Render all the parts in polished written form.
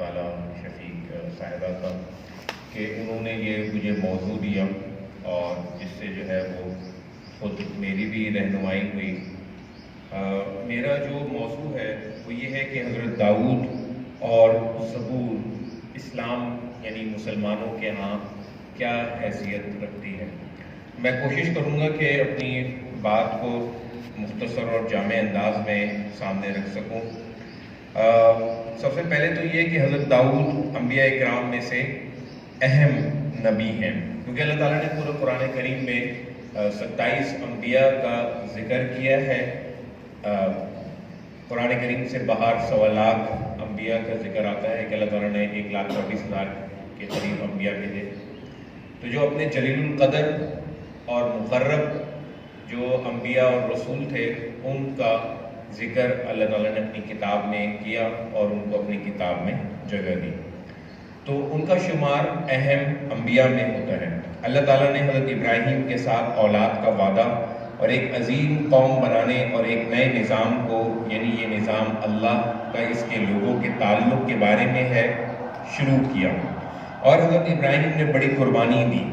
والا شفیق صاحبہ کا کہ انہوں نے یہ مجھے موضوع دیا اور جس سے جو ہے وہ خود میری بھی رہنمائی ہوئی۔ میرا جو موضوع ہے وہ یہ ہے کہ حضرت داؤد اور زبور اسلام یعنی مسلمانوں کے ہاں کیا حیثیت رکھتی ہے۔ میں کوشش کروں گا کہ اپنی بات کو مختصر اور جامع انداز میں سامنے رکھ سکوں۔ سب سے پہلے تو یہ کہ حضرت داؤد انبیاء کرام میں سے اہم نبی ہیں، کیونکہ اللہ تعالیٰ نے پورے قرآن کریم میں 27 انبیاء کا ذکر کیا ہے۔ قرآن کریم سے باہر 1.25 لاکھ انبیاء کا ذکر آتا ہے کہ اللہ تعالیٰ نے 1,24,000 کے قریب انبیاء بھیجے۔ تو جو اپنے جلیل القدر اور مقرب جو انبیاء اور رسول تھے ان کا ذکر اللہ تعالیٰ نے اپنی کتاب میں کیا اور ان کو اپنی کتاب میں جگہ دی، تو ان کا شمار اہم انبیاء میں ہوتا ہے۔ اللہ تعالیٰ نے حضرت ابراہیم کے ساتھ اولاد کا وعدہ اور ایک عظیم قوم بنانے اور ایک نئے نظام کو، یعنی یہ نظام اللہ کا اس کے لوگوں کے تعلق کے بارے میں ہے، شروع کیا۔ اور حضرت ابراہیم نے بڑی قربانی دی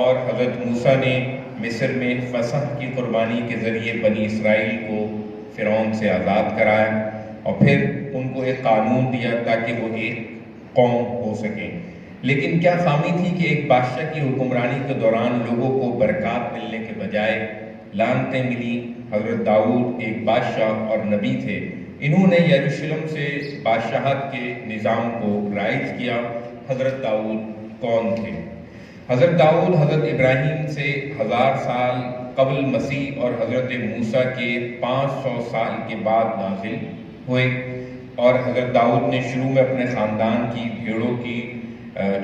اور حضرت موسیٰ نے مصر میں فصح کی قربانی کے ذریعے بنی اسرائیل کو فرعون سے آزاد کرایا اور پھر ان کو ایک قانون دیا تاکہ وہ ایک قوم ہو سکیں۔ لیکن کیا خامی تھی کہ ایک بادشاہ کی حکمرانی کے دوران لوگوں کو برکات ملنے کے بجائے لعنتیں ملی۔ حضرت داؤد ایک بادشاہ اور نبی تھے، انہوں نے یروشلم سے بادشاہت کے نظام کو رائج کیا۔ حضرت داؤد کون تھے؟ حضرت داؤد حضرت ابراہیم سے 1000 سال قبل مسیح اور حضرت موسیٰ کے 500 سال کے بعد نازل ہوئے، اور حضرت داؤد نے شروع میں اپنے خاندان کی بھیڑوں کی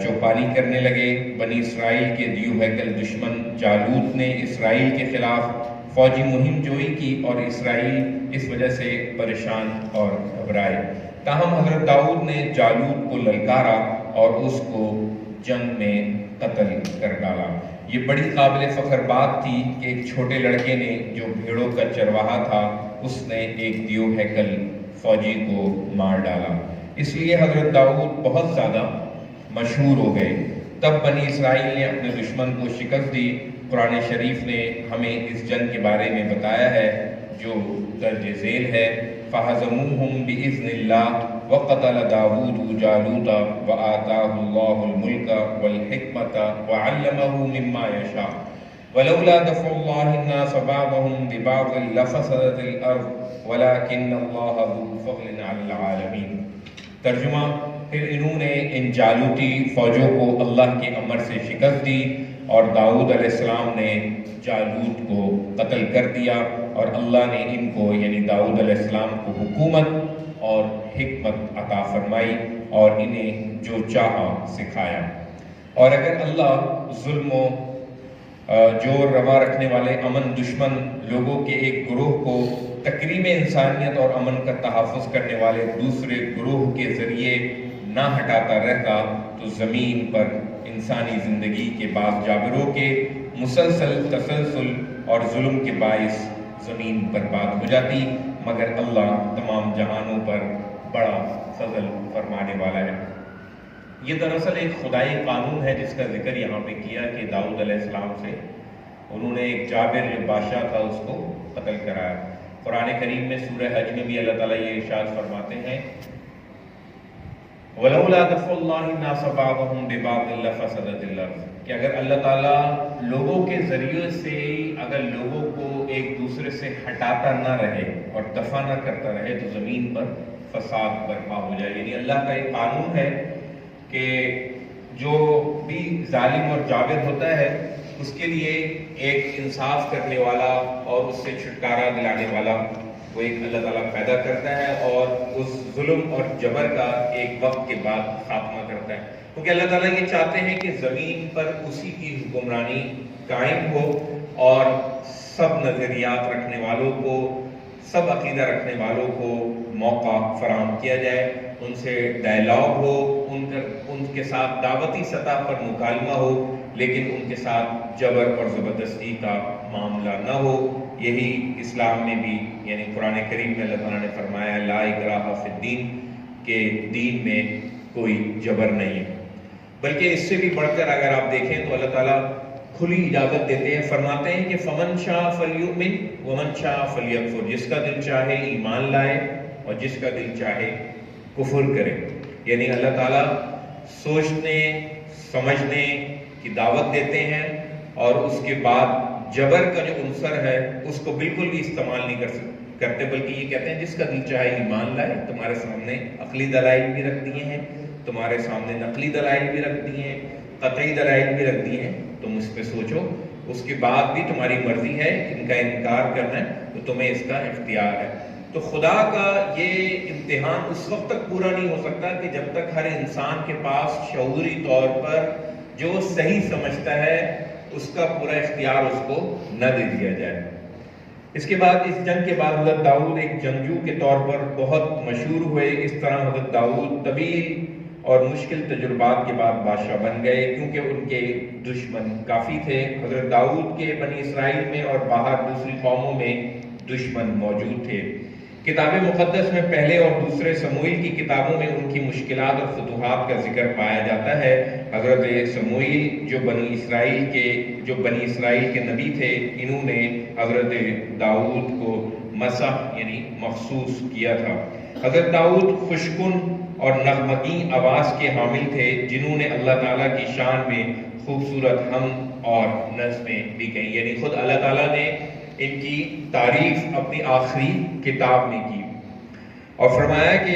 چوپانی کرنے لگے۔ بنی اسرائیل کے دیو ہیکل دشمن جالوت نے اسرائیل کے خلاف فوجی مہم جوئی کی اور اسرائیل اس وجہ سے پریشان اور گھبرائے۔ تاہم حضرت داؤد نے جالوت کو للکارا اور اس کو جنگ میں قتل کر ڈالا۔ یہ بڑی قابل فخر بات تھی کہ ایک چھوٹے لڑکے نے جو بھیڑوں کا چرواہا تھا اس نے ایک دیو ہیکل فوجی کو مار ڈالا، اس لیے حضرت داؤد بہت زیادہ مشہور ہو گئے۔ تب بنی اسرائیل نے اپنے دشمن کو شکست دی۔ قرآن شریف نے ہمیں اس جنگ کے بارے میں بتایا ہے جو درج ذیل ہے، فَهَزَمُوهُمْ بِإِذْنِ اللَّهِ وَقَتَلَ دَاوُودُ جَالُوتَ وَآتَاهُ اللَّهُ الْمُلْكَ وَالْحِكْمَةَ وَعَلَّمَهُ مِمَّا يَشَاءُ وَلَوْلَا دَفْعُ اللَّهِ النَّاسَ بَعْضَهُمْ بِبَعْضٍ لَفَسَدَتِ الْأَرْضُ وَلَكِنَّ اللَّهَ ذُو فَضْلٍ عَلَى الْعَالَمِينَ۔ ترجمہ، پھر انہوں نے ان جالوتی فوجوں کو اللہ کے امر سے شکست دی اور داؤد علیہ السلام نے جالوت کو قتل کر دیا، اور اللہ نے ان کو یعنی داؤد علیہ السلام کو حکومت اور حکمت عطا فرمائی اور انہیں جو چاہا سکھایا۔ اور اگر اللہ ظلم و جور روا رکھنے والے امن دشمن لوگوں کے ایک گروہ کو تکریم انسانیت اور امن کا تحفظ کرنے والے دوسرے گروہ کے ذریعے نہ ہٹاتا رہتا تو زمین پر انسانی زندگی کے بعض جابروں کے مسلسل تسلسل اور ظلم کے باعث زمین برباد ہو جاتی، مگر اللہ تمام جہانوں پر بڑا فضل فرمانے والا ہے۔ یہ دراصل ایک خدائی قانون ہے جس کا ذکر یہاں پہ کیا کہ داؤد علیہ السلام سے انہوں نے ایک جابر جو بادشاہ تھا اس کو قتل کرایا۔ قرآن کریم میں سورہ حج میں بھی اللہ تعالیٰ یہ ارشاد فرماتے ہیں وَلَوْلَا دَفْعُ اللَّهِ النَّاسَ بَعْضَهُمْ بِبَعْضٍ لَفَسَدَتِ الْأَرْضُ، کہ اگر اللہ تعالیٰ لوگوں کے ذریعے سے اگر لوگوں کو ایک دوسرے سے ہٹاتا نہ رہے اور دفع نہ کرتا رہے تو زمین پر فساد برپا ہو جائے۔ یعنی اللہ کا ایک قانون ہے کہ جو بھی ظالم اور جابر ہوتا ہے اس کے لیے ایک انصاف کرنے والا اور اس سے چھٹکارا دلانے والا وہ ایک اللہ تعالیٰ پیدا کرتا ہے اور اس ظلم اور جبر کا ایک وقت کے بعد خاتمہ کرتا ہے، کیونکہ اللہ تعالیٰ یہ چاہتے ہیں کہ زمین پر اسی کی حکمرانی قائم ہو اور سب نظریات رکھنے والوں کو، سب عقیدہ رکھنے والوں کو موقع فراہم کیا جائے، ان سے ڈائلاگ ہو، ان کے ساتھ دعوتی سطح پر مکالمہ ہو، لیکن ان کے ساتھ جبر اور زبردستی کا معاملہ نہ ہو۔ یہی اسلام میں بھی یعنی قرآن کریم میں اللہ تعالیٰ نے فرمایا لا اکراہ فی الدین، کہ دین میں کوئی جبر نہیں ہے، بلکہ اس سے بھی بڑھ کر اگر آپ دیکھیں تو اللہ تعالیٰ کھلی اجازت دیتے ہیں، فرماتے ہیں کہ فمن شاء فلیؤمن ومن شاء فلیکفر، جس کا دل چاہے ایمان لائے اور جس کا دل چاہے کفر کرے۔ یعنی اللہ تعالیٰ سوچنے سمجھنے کی دعوت دیتے ہیں اور اس کے بعد جبر کا جو عنصر ہے اس کو بالکل بھی استعمال نہیں کرتے، بلکہ یہ کہتے ہیں جس کا دل چاہے ایمان لائے۔ تمہارے سامنے عقلی دلائل بھی رکھ دیے ہیں، تمہارے سامنے نقلی دلائل بھی رکھ دیے ہیں، قطعی دلائل بھی رکھ دیے ہیں، تم اس پہ سوچو، اس کے بعد بھی تمہاری مرضی ہے ان کا انکار کرنا ہے تو تمہیں اس کا اختیار ہے۔ تو خدا کا یہ امتحان اس وقت تک پورا نہیں ہو سکتا کہ جب تک ہر انسان کے پاس شعوری طور پر جو صحیح سمجھتا ہے اس کا پورا اختیار اس کو نہ دے دیا جائے۔ اس کے بعد اس جنگ کے بعد حضرت داؤد ایک جنگجو کے طور پر بہت مشہور ہوئے۔ اس طرح حضرت داؤد طویل اور مشکل تجربات کے بعد بادشاہ بن گئے، کیونکہ ان کے دشمن کافی تھے۔ حضرت داؤد کے بنی اسرائیل میں اور باہر دوسری قوموں میں دشمن موجود تھے۔ کتاب مقدس میں پہلے اور دوسرے سموئیل کی کتابوں میں ان کی مشکلات اور فتوحات کا ذکر پایا جاتا ہے۔ حضرت سموئیل جو بنی اسرائیل کے نبی تھے، انہوں نے حضرت داؤد کو مسح یعنی مخصوص کیا تھا۔ حضرت داؤد خوشکن اور نغمگین آواز کے حامل تھے، جنہوں نے اللہ تعالیٰ کی شان میں خوبصورت حمد اور نظمیں بھی کہیں، یعنی خود اللہ تعالیٰ نے ان کی تعریف اپنی آخری کتاب میں کی اور فرمایا کہ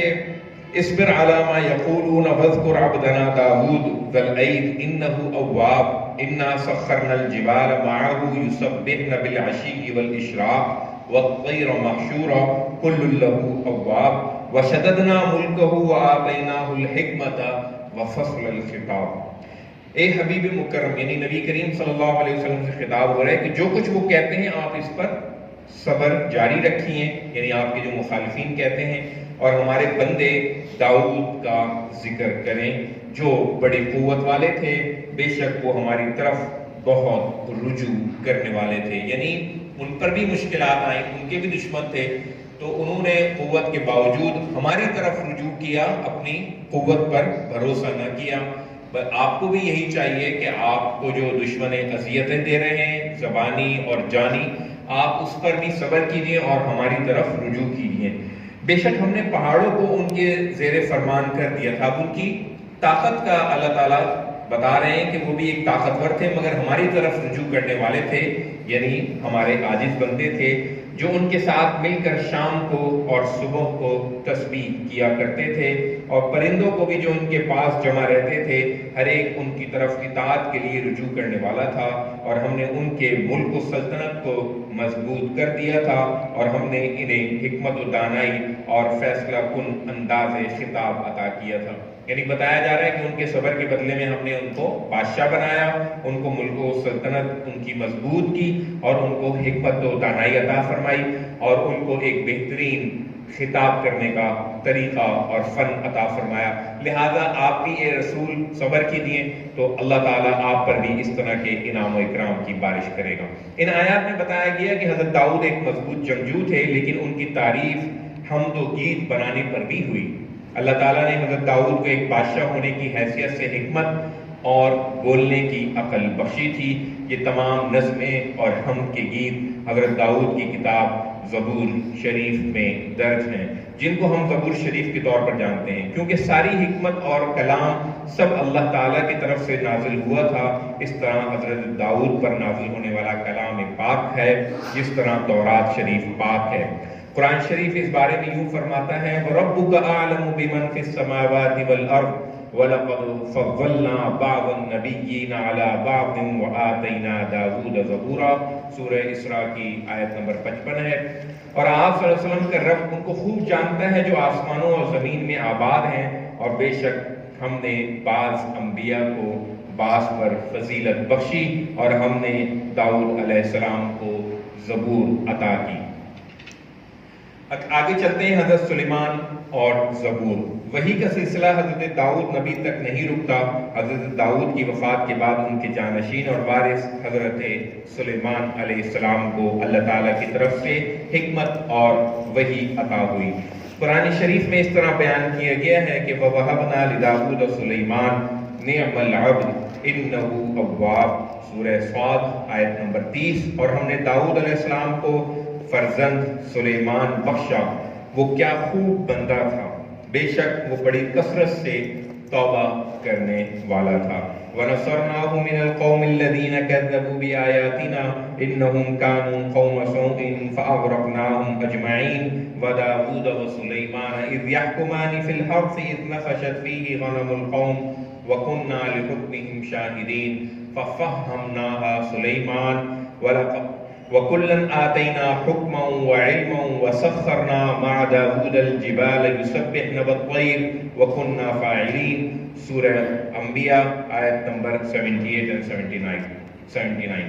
اصبر علی ما یقولون واذکر عبدنا داؤد ذا الاید انہ اواب انا سخرنا الجبال معه یسبحن بالعشی والاشراق والطیر محشورا کل له اواب وشددنا ملکہ وآتیناہ الحکمۃ وفصل الخطاب۔ اے حبیب مکرم، یعنی نبی کریم صلی اللہ علیہ وسلم سے خطاب ہو رہا ہے کہ جو کچھ وہ کہتے ہیں آپ اس پر صبر جاری رکھیے، یعنی آپ کے جو مخالفین کہتے ہیں، اور ہمارے بندے داؤد کا ذکر کریں جو بڑی قوت والے تھے، بے شک وہ ہماری طرف بہت رجوع کرنے والے تھے۔ یعنی ان پر بھی مشکلات آئیں، ان کے بھی دشمن تھے، تو انہوں نے قوت کے باوجود ہماری طرف رجوع کیا، اپنی قوت پر بھروسہ نہ کیا۔ آپ کو بھی یہی چاہیے کہ آپ کو جو دشمن اذیتیں دے رہے ہیں زبانی اور جانی، آپ اس پر بھی صبر کیجئے اور ہماری طرف رجوع کیجئے۔ بے شک ہم نے پہاڑوں کو ان کے زیر فرمان کر دیا تھا۔ ان کی طاقت کا اللہ تعالیٰ بتا رہے ہیں کہ وہ بھی ایک طاقتور تھے مگر ہماری طرف رجوع کرنے والے تھے، یعنی ہمارے عاجز بندے تھے جو ان کے ساتھ مل کر شام کو اور صبح کو تسبیح کیا کرتے تھے، اور پرندوں کو بھی جو ان کے پاس جمع رہتے تھے ہر ایک ان کی طرف اطاعت کے لیے رجوع کرنے والا تھا، اور ہم نے ان کے ملک و سلطنت کو مضبوط کر دیا تھا، اور ہم نے انہیں حکمت و دانائی اور فیصلہ کن انداز خطاب عطا کیا تھا۔ یعنی بتایا جا رہا ہے کہ ان کے صبر کے بدلے میں ہم نے ان کو بادشاہ بنایا، ان کو ملک و سلطنت ان کی مضبوط کی، اور ان کو حکمت و دانائی عطا فرمائی، اور ان کو ایک بہترین خطاب کرنے کا طریقہ اور فن عطا فرمایا۔ لہذا آپ بھی اے رسول صبر کیجئے تو اللہ تعالیٰ آپ پر بھی اس طرح کے انعام و اکرام کی بارش کرے گا۔ ان آیات میں بتایا گیا کہ حضرت داؤد ایک مضبوط جنگجو تھے، لیکن ان کی تعریف حمد و گیت بنانے پر بھی ہوئی۔ اللہ تعالیٰ نے حضرت داؤد کو ایک بادشاہ ہونے کی حیثیت سے حکمت اور بولنے کی عقل بخشی تھی۔ یہ تمام نظمیں اور حمد کے گیت حضرت داؤد کی کتاب زبور شریف میں درج ہیں، جن کو ہم زبور شریف کے طور پر جانتے ہیں، کیونکہ ساری حکمت اور کلام سب اللہ تعالیٰ کی طرف سے نازل ہوا تھا۔ اس طرح حضرت داؤد پر نازل ہونے والا کلام پاک ہے، جس طرح تورات شریف پاک ہے۔ قرآن شریف اس بارے میں یوں فرماتا ہے وَرَبُّكَ أَعْلَمُ بِمَنْ فِي السَّمَاوَاتِ وَالْأَرْضِ وَلَقَدْ فَضَّلْنَا بَعْضَ النَّبِيِّينَ عَلَى بَعْضٍ وَآتَيْنَا دَاوُودَ زَبُورًا۔ سورہ اسراء کی آیت نمبر 55 ہے۔ اور آپ صلی اللہ علیہ وسلم کا رب ان کو خوب جانتا ہے جو آسمانوں اور زمین میں آباد ہیں، اور بے شک ہم نے بعض انبیاء کو بعض پر فضیلت بخشی، اور ہم نے داؤد علیہ السلام کو زبور عطا کی۔ آگے چلتے ہیں حضرت سلیمان اور زبور۔ وحی کا سلسلہ حضرت داؤد نبی تک نہیں رکتا۔ حضرت داؤد کی وفات کے بعد ان کے جانشین اور وارث حضرت سلیمان علیہ السلام کو اللہ تعالیٰ کی طرف سے حکمت اور وحی عطا ہوئی۔ قرآن شریف میں اس طرح بیان کیا گیا ہے کہ وَوَهَبْنَا لِدَاوُودَ سُلَيْمَانَ نِعْمَ الْعَبْدُ إِنَّهُ أَوَّابٌ، سورہ صاد آیت نمبر 30۔ اور ہم نے داؤد علیہ السلام کو فرزند سلیمان بخشا، وہ کیا خوب بندہ تھا، بے شک وہ بڑی کثرت سے توبہ کرنے والا تھا۔ وَنَصَرْنَاهُ مِنَ الْقَوْمِ الَّذِينَ كَذَّبُوا بِآيَاتِنَا إِنَّهُمْ كَانُوا قَوْمَ سَوْءٍ فَأَغْرَقْنَاهُمْ أَجْمَعِينَ وَدَاوُودَ وَسُلَيْمَانَ إِذْ يَحْكُمَانِ فِي الْحَرْثِ إِذْ نَفَشَتْ فِيهِ غَنَمُ الْقَوْمِ وَكُنَّا لِحُكْمِهِمْ شَاهِدِينَ فَفَهَّمْنَاهَا سُلَيْمَانَ وَكُلًّا آتَيْنَا حُكْمًا وَعِلْمًا وَسَخَّرْنَا مَعَ دَاوُودَ الْجِبَالَ يُسَبِّحْنَ وَالطَّيْرَ وَكُنَّا فَاعِلِينَ، سورہ انبیاء آیت نمبر 78 اور 79۔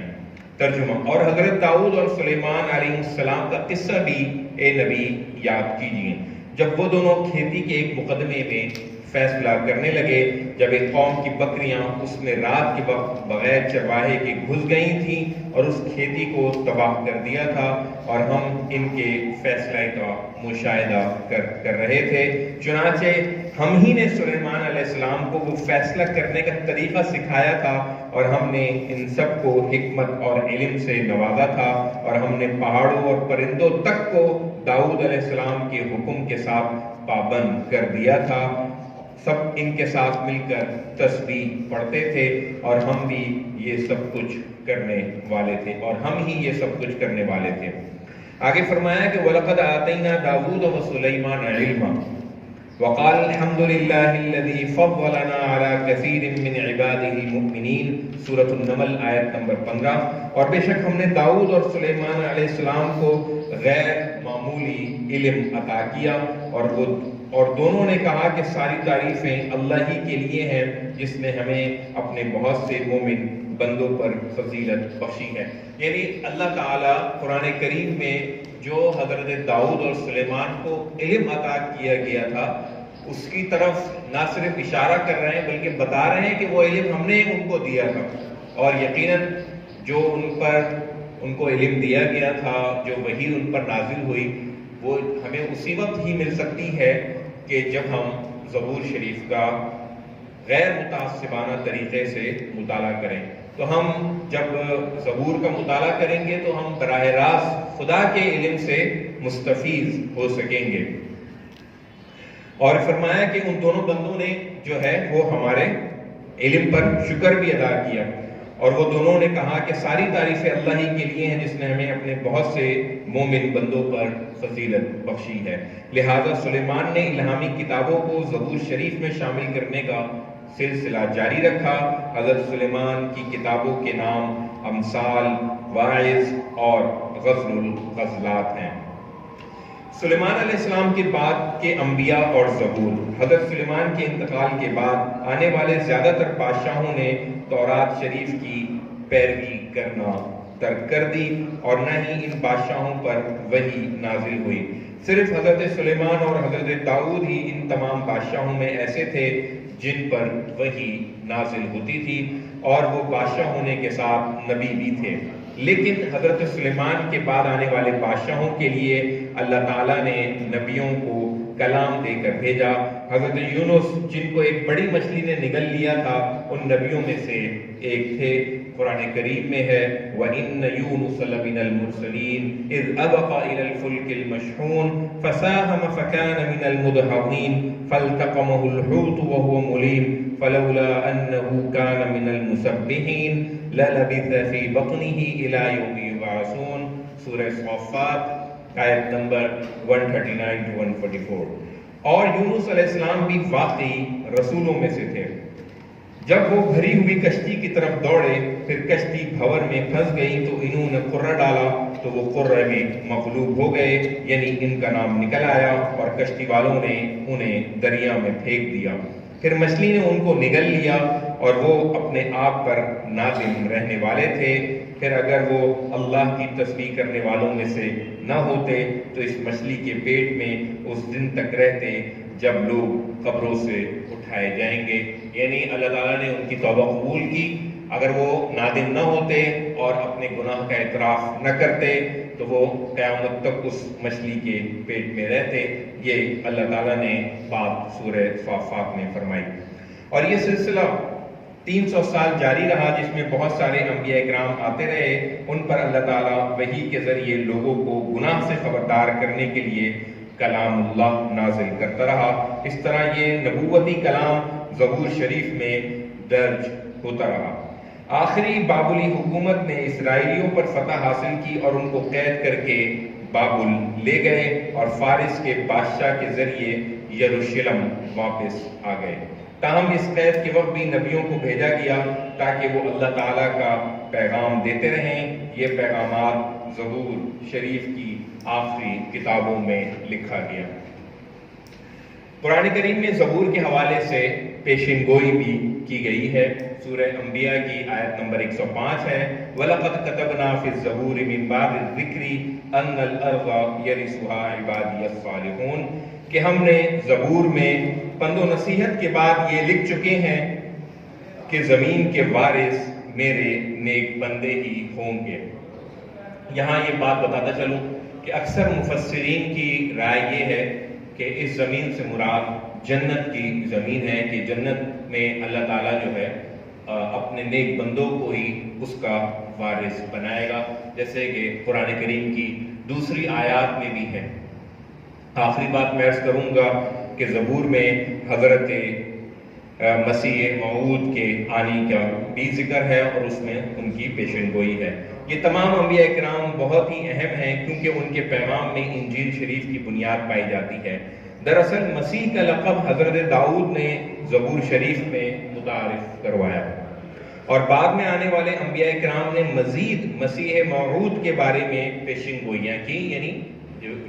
ترجمہ: اور حضرت داؤد اور سلیمان علیہ السلام کا قصہ بھی اے نبی یاد کیجیے، جب وہ دونوں کھیتی کے ایک مقدمے میں فیصلہ کرنے لگے، جب ایک قوم کی بکریاں اس میں رات کے وقت بغیر چرواہے کے گھس گئی تھیں اور اس کھیتی کو تباہ کر دیا تھا، اور ہم ان کے فیصلہ کا مشاہدہ کر رہے تھے۔ چنانچہ ہم ہی نے سلیمان علیہ السلام کو وہ فیصلہ کرنے کا طریقہ سکھایا تھا، اور ہم نے ان سب کو حکمت اور علم سے نوازا تھا، اور ہم نے پہاڑوں اور پرندوں تک کو داؤد علیہ السلام کے حکم کے ساتھ پابند کر دیا تھا۔ سب ان کے ساتھ مل کر تسبیح پڑھتے تھے، اور ہم بھی یہ سب کچھ کرنے والے تھے، آگے فرمایا کہ وَلَقَدْ آتَيْنَا دَاوُودَ وَسُلَيْمَانَ عِلْمًا وَقَالَ الْحَمْدُ لِلَّهِ الَّذِي فَضَّلَنَا عَلَى كَثِيرٍ مِّنْ عِبَادِهِ الْمُؤْمِنِينَ، سورۃ النمل آیت نمبر 15۔ اور بے شک ہم نے داؤد اور سلیمان علیہ السلام کو غیر معمولی علم عطا کیا، اور دونوں نے کہا کہ ساری تعریفیں اللہ ہی کے لیے ہیں، جس نے ہمیں اپنے بہت سے مومن بندوں پر فضیلت بخشی ہے۔ یعنی اللہ تعالیٰ قرآن کریم میں جو حضرت داؤد اور سلیمان کو علم عطا کیا گیا تھا، اس کی طرف نہ صرف اشارہ کر رہے ہیں بلکہ بتا رہے ہیں کہ وہ علم ہم نے ان کو دیا تھا، اور یقیناً جو ان کو علم دیا گیا تھا، جو وحی ان پر نازل ہوئی، وہ ہمیں اسی وقت ہی مل سکتی ہے کہ جب ہم زبور شریف کا غیر متعصبانہ طریقے سے مطالعہ کریں۔ تو ہم جب زبور کا مطالعہ کریں گے تو ہم براہ راست خدا کے علم سے مستفیض ہو سکیں گے۔ اور فرمایا کہ ان دونوں بندوں نے جو ہے وہ ہمارے علم پر شکر بھی ادا کیا، اور وہ دونوں نے کہا کہ ساری تعریفیں اللہ ہی کے لیے ہیں، جس نے ہمیں اپنے بہت سے مومن بندوں پر فضیلت بخشی ہے۔ لہذا سلیمان نے الہامی کتابوں کو زبور شریف میں شامل کرنے کا سلسلہ جاری رکھا۔ حضرت سلیمان کی کتابوں کے نام امثال، واعظ اور غزل الغزلات ہیں۔ سلیمان علیہ السلام کے بعد کے انبیاء اور زبور۔ حضرت سلیمان کے انتقال کے بعد آنے والے زیادہ تر بادشاہوں نے تورات شریف کی پیروی کرنا ترک کر دی، اور نہ ہی ان بادشاہوں پر وحی نازل ہوئی۔ صرف حضرت سلیمان اور حضرت داؤد ہی ان تمام بادشاہوں میں ایسے تھے جن پر وحی نازل ہوتی تھی، اور وہ بادشاہ ہونے کے ساتھ نبی بھی تھے۔ لیکن حضرت سلیمان کے بعد آنے والے بادشاہوں کے لیے اللہ تعالیٰ نے نبیوں کو کلام دے کر بھیجا۔ حضرت یونس، جن کو ایک بڑی مچھلی نے نگل لیا تھا، ان نبیوں میں سے ایک تھے۔ قرآن کریم میں ہے وَإِنَّ يُونُسَ لَمِنَ الْمُرْسَلِينَ إِذْ أَبَقَ إِلَى الْفُلْكِ الْمَشْحُونِ فَسَاهَمَ فَكَانَ مِنَ الْمُدْحَضِينَ فَالْتَقَمَهُ الْحُوتُ وَهُوَ مُلِيمٌ فَلَوْلَا أَنَّهُ كَانَ مِنَ الْمُسَبِّحِينَ لَلَبِثَ فِي بَطْنِهِ إِلَى يَوْمِ يُبْعَثُونَ، سورہ صافات آیت نمبر 139 to 144۔ اور یونس علیہ السلام بھی واقعی رسولوں میں سے تھے۔ جب وہ بھری ہوئی کشتی کی طرف دوڑے، پھر کشتی بھور میں پھنس گئی تو انہوں نے قرہ ڈالا تو وہ قرہ میں مغلوب ہو گئے، یعنی ان کا نام نکل آیا، اور کشتی والوں نے انہیں دریا میں پھینک دیا۔ پھر مچھلی نے ان کو نگل لیا، اور وہ اپنے آپ پر نادم رہنے والے تھے۔ پھر اگر وہ اللہ کی تسبیح کرنے والوں میں سے نہ ہوتے تو اس مچھلی کے پیٹ میں اس دن تک رہتے جب لوگ قبروں سے اٹھائے جائیں گے۔ یعنی اللہ تعالیٰ نے ان کی توبہ قبول کی۔ اگر وہ نادم نہ ہوتے اور اپنے گناہ کا اعتراف نہ کرتے تو وہ قیامت تک اس مچھلی کے پیٹ میں رہتے. یہ اللہ تعالیٰ نے بات سورہ صافات میں فرمائی. اور یہ سلسلہ 300 سال جاری رہا، جس میں بہت سارے انبیاء کرام آتے رہے. ان پر اللہ تعالیٰ وحی کے ذریعے لوگوں کو گناہ سے خبردار کرنے کے لیے کلام اللہ نازل کرتا رہا. اس طرح یہ نبوتی کلام زبور شریف میں درج ہوتا رہا. آخری بابلی حکومت نے اسرائیلیوں پر فتح حاصل کی اور ان کو قید کر کے بابل لے گئے اور فارس کے بادشاہ کے ذریعے یروشلم واپس آ گئے. تاہم اس قید کے وقت بھی نبیوں کو بھیجا گیا تاکہ وہ اللہ تعالیٰ کا پیغام دیتے رہیں. یہ پیغامات زبور شریف کی آخری کتابوں میں لکھا گیا. قرآن کریم میں زبور کے حوالے سے پیشن گوئی بھی کی گئی ہے. سورہ انبیاء کی آیت نمبر 105 ہے، وَلَقَدْ كَتَبْنَا فِي الزَّبُورِ مِن بَعْدِ الذِّكْرِ أَنَّ الْأَرْضَ يَرِثُهَا عِبَادِيَ الصَّالِحُونَ کہ ہم نے زبور میں پند و نصیحت کے بعد یہ لکھ چکے ہیں کہ زمین کے وارث میرے نیک بندے ہی ہوں گے. یہاں یہ بات بتاتا چلوں کہ اکثر مفسرین کی رائے یہ ہے کہ اس زمین سے مراد جنت کی زمین ہے، کہ جنت میں اللہ تعالیٰ جو ہے اپنے نیک بندوں کو ہی اس کا وارث بنائے گا، جیسے کہ قرآن کریم کی دوسری آیات میں بھی ہے. آخری بات میں عرض کروں گا کہ زبور میں حضرت مسیح موعود کے آنے کا بھی ذکر ہے اور اس میں ان کی پیشن گوئی ہے. یہ تمام انبیاء کرام بہت ہی اہم ہیں کیونکہ ان کے پیغام میں انجیل شریف کی بنیاد پائی جاتی ہے. دراصل مسیح کا لقب حضرت داؤد نے زبور شریف میں متعارف کروایا اور بعد میں آنے والے انبیاء کرام نے مزید مسیح موعود کے بارے میں پیشن گوئیاں کی، یعنی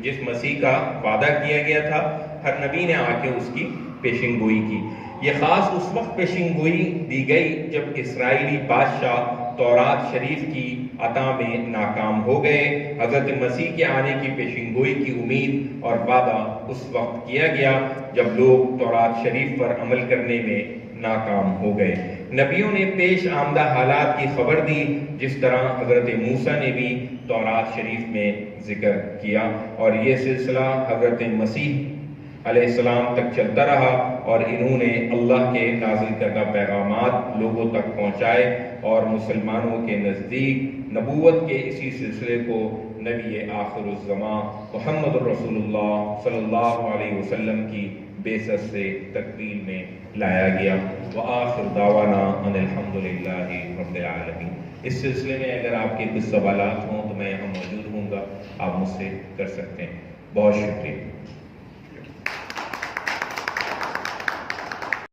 جس مسیح کا وعدہ کیا گیا تھا ہر نبی نے آ کے اس کی پیشن گوئی کی. یہ خاص اس وقت پیشن گوئی دی گئی جب اسرائیلی بادشاہ تورات شریف کی عطا میں ناکام ہو گئے. حضرت مسیح کے آنے کی پیشن گوئی کی امید اور وعدہ اس وقت کیا گیا جب لوگ تورات شریف پر عمل کرنے میں ناکام ہو گئے. نبیوں نے پیش آمدہ حالات کی خبر دی، جس طرح حضرت موسیٰ نے بھی تورات شریف میں ذکر کیا، اور یہ سلسلہ حضرت مسیح علیہ السلام تک چلتا رہا اور انہوں نے اللہ کے نازل کردہ پیغامات لوگوں تک پہنچائے اور مسلمانوں کے نزدیک نبوت کے اسی سلسلے کو نبی آخر الزمان محمد الرسول اللہ صلی اللہ علیہ وسلم کی بعثت سے تکمیل میں لایا گیا. وآخر دعوانا ان الحمدللہ رب العالمین. اس سلسلے میں اگر آپ کے کچھ سوالات ہوں تو میں یہاں موجود ہوں گا، آپ مجھ سے کر سکتے ہیں. بہت شکریہ.